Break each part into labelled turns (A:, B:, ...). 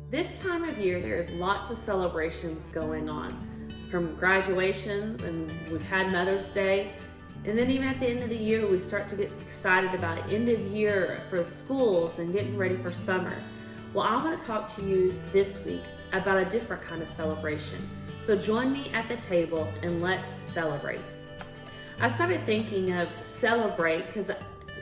A: This time of year, there's lots of celebrations going on, from graduations, and we've had Mother's Day, and then even at the end of the year, we start to get excited about end of year for schools and getting ready for summer. Well, I want to talk to you this week about a different kind of celebration. So join me at the table and let's celebrate. I started thinking of celebrate because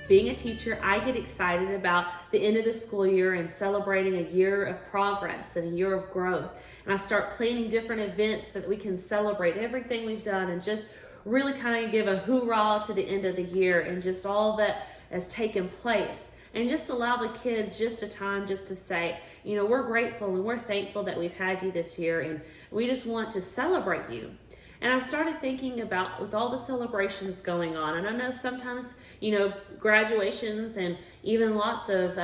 A: being a teacher, I get excited about the end of the school year and celebrating a year of progress and a year of growth. And I start planning different events that we can celebrate everything we've done and just really kind of give a hoorah to the end of the year and just all that has taken place. And just allow the kids just a time just to say, you know, we're grateful and we're thankful that we've had you this year and we just want to celebrate you. And I started thinking about with all the celebrations going on, and I know sometimes, graduations and even lots of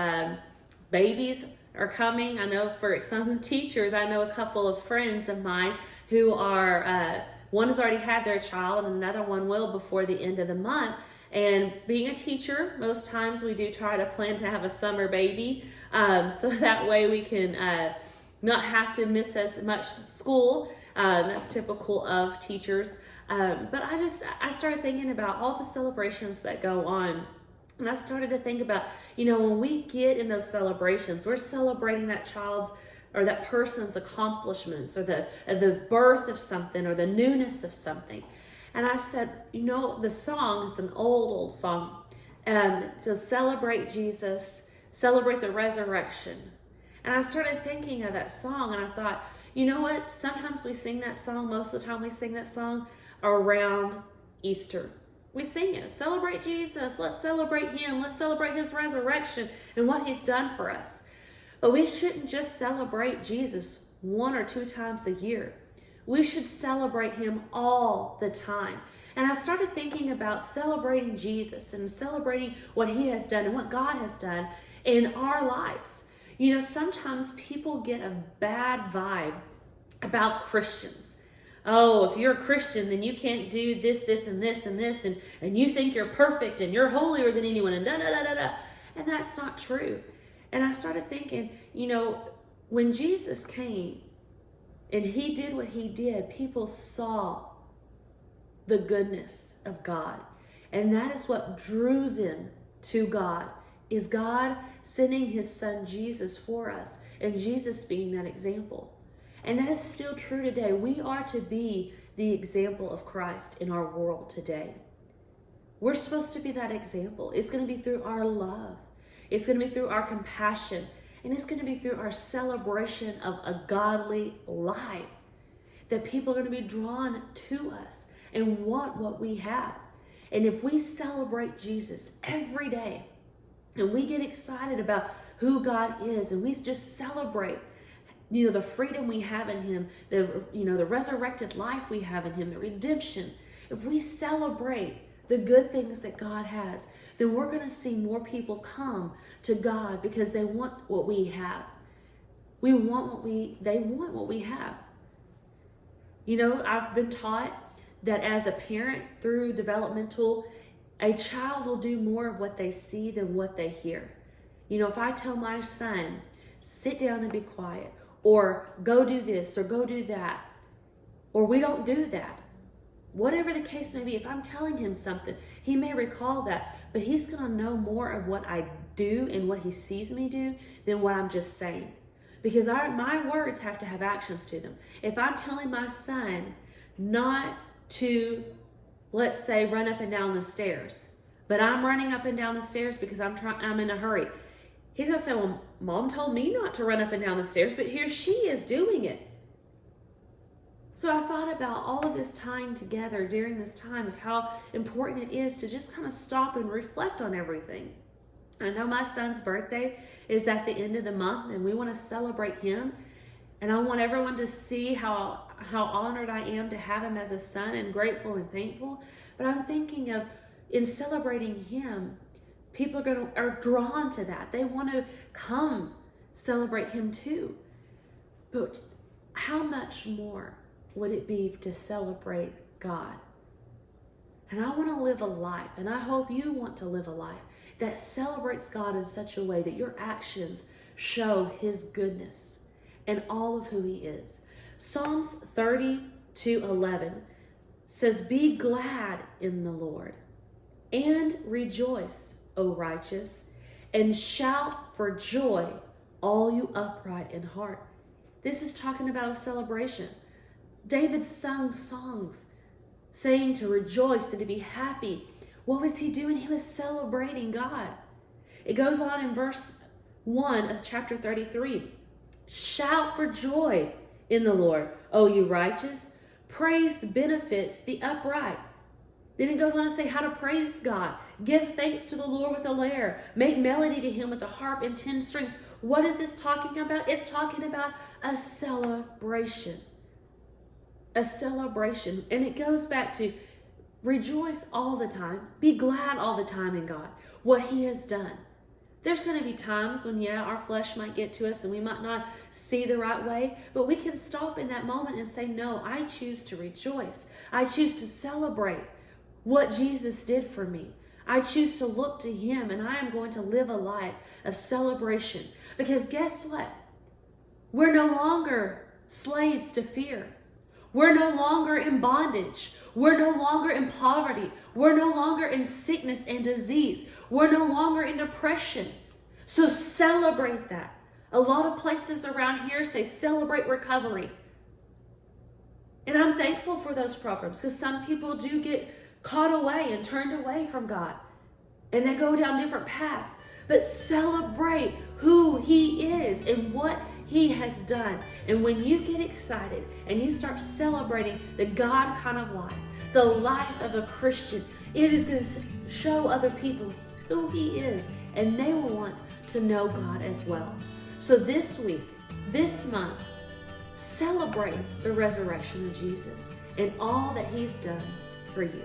A: babies are coming. I know for some teachers, I know a couple of friends of mine who are, one has already had their child and another one will before the end of the month. And being a teacher, most times we do try to plan to have a summer baby, so that way we can not have to miss as much school. That's typical of teachers. But I started thinking about all the celebrations that go on. And I started to think about, when we get in those celebrations, we're celebrating that child's or that person's accomplishments or the birth of something or the newness of something. And I said, the song, it's an old song. To celebrate Jesus, celebrate the resurrection. And I started thinking of that song and I thought, you know what? Sometimes we sing that song, most of the time we sing that song around Easter. We sing it, celebrate Jesus, let's celebrate him, let's celebrate his resurrection and what he's done for us. But we shouldn't just celebrate Jesus one or two times a year. We should celebrate him all the time. And I started thinking about celebrating Jesus and celebrating what he has done and what God has done in our lives. Sometimes people get a bad vibe about Christians. Oh, if you're a Christian, then you can't do this, this, and this, and this, and you think you're perfect and you're holier than anyone, and da-da-da-da-da. And that's not true. And I started thinking, when Jesus came and he did what he did, people saw the goodness of God. And that is what drew them to God, is God sending his son Jesus for us and Jesus being that example. And that is still true today. We are to be the example of Christ in our world today. We're supposed to be that example. It's going to be through our love. It's going to be through our compassion. And it's going to be through our celebration of a godly life that people are going to be drawn to us and want what we have. And if we celebrate Jesus every day and we get excited about who God is and we just celebrate the freedom we have in him, the resurrected life we have in him, the redemption. If we celebrate the good things that God has, then we're going to see more people come to God because they want what we have. They want what we have. I've been taught that as a parent through developmental, a child will do more of what they see than what they hear. If I tell my son, sit down and be quiet, or go do this, or go do that, or we don't do that. Whatever the case may be, if I'm telling him something, he may recall that, but he's going to know more of what I do and what he sees me do than what I'm just saying. Because my words have to have actions to them. If I'm telling my son not to, let's say, run up and down the stairs, but I'm running up and down the stairs because I'm in a hurry, he's going to say, well, Mom told me not to run up and down the stairs, but here she is doing it. So I thought about all of this time together during this time of how important it is to just kind of stop and reflect on everything. I know my son's birthday is at the end of the month and we want to celebrate him. And I want everyone to see how honored I am to have him as a son and grateful and thankful. But I'm thinking of, in celebrating him, people are drawn to that. They want to come celebrate him too. But how much more would it be to celebrate God? And I want to live a life, and I hope you want to live a life that celebrates God in such a way that your actions show his goodness and all of who he is. Psalms 30:11 says, "Be glad in the Lord and rejoice, O righteous, and shout for joy, all you upright in heart." This is talking about a celebration. David sung songs saying to rejoice and to be happy. What was he doing? He was celebrating God. It goes on in verse 1 of chapter 33. "Shout for joy in the Lord, O you righteous. Praise benefits the upright." Then it goes on to say how to praise God. "Give thanks to the Lord with a lyre. Make melody to him with a harp and 10 strings." What is this talking about? It's talking about a celebration. A celebration. And it goes back to rejoice all the time. Be glad all the time in God, what he has done. There's going to be times when, our flesh might get to us and we might not see the right way, but we can stop in that moment and say, no, I choose to rejoice. I choose to celebrate what Jesus did for me. I choose to look to him, and I am going to live a life of celebration. Because guess what? We're no longer slaves to fear. We're no longer in bondage. We're no longer in poverty. We're no longer in sickness and disease. We're no longer in depression. So celebrate that. A lot of places around here say celebrate recovery. And I'm thankful for those programs, because some people do get caught away and turned away from God, and they go down different paths. But celebrate who he is and what he has done. And when you get excited and you start celebrating the God kind of life, the life of a Christian, it is going to show other people who he is, and they will want to know God as well. So this week, this month, celebrate the resurrection of Jesus and all that he's done for you.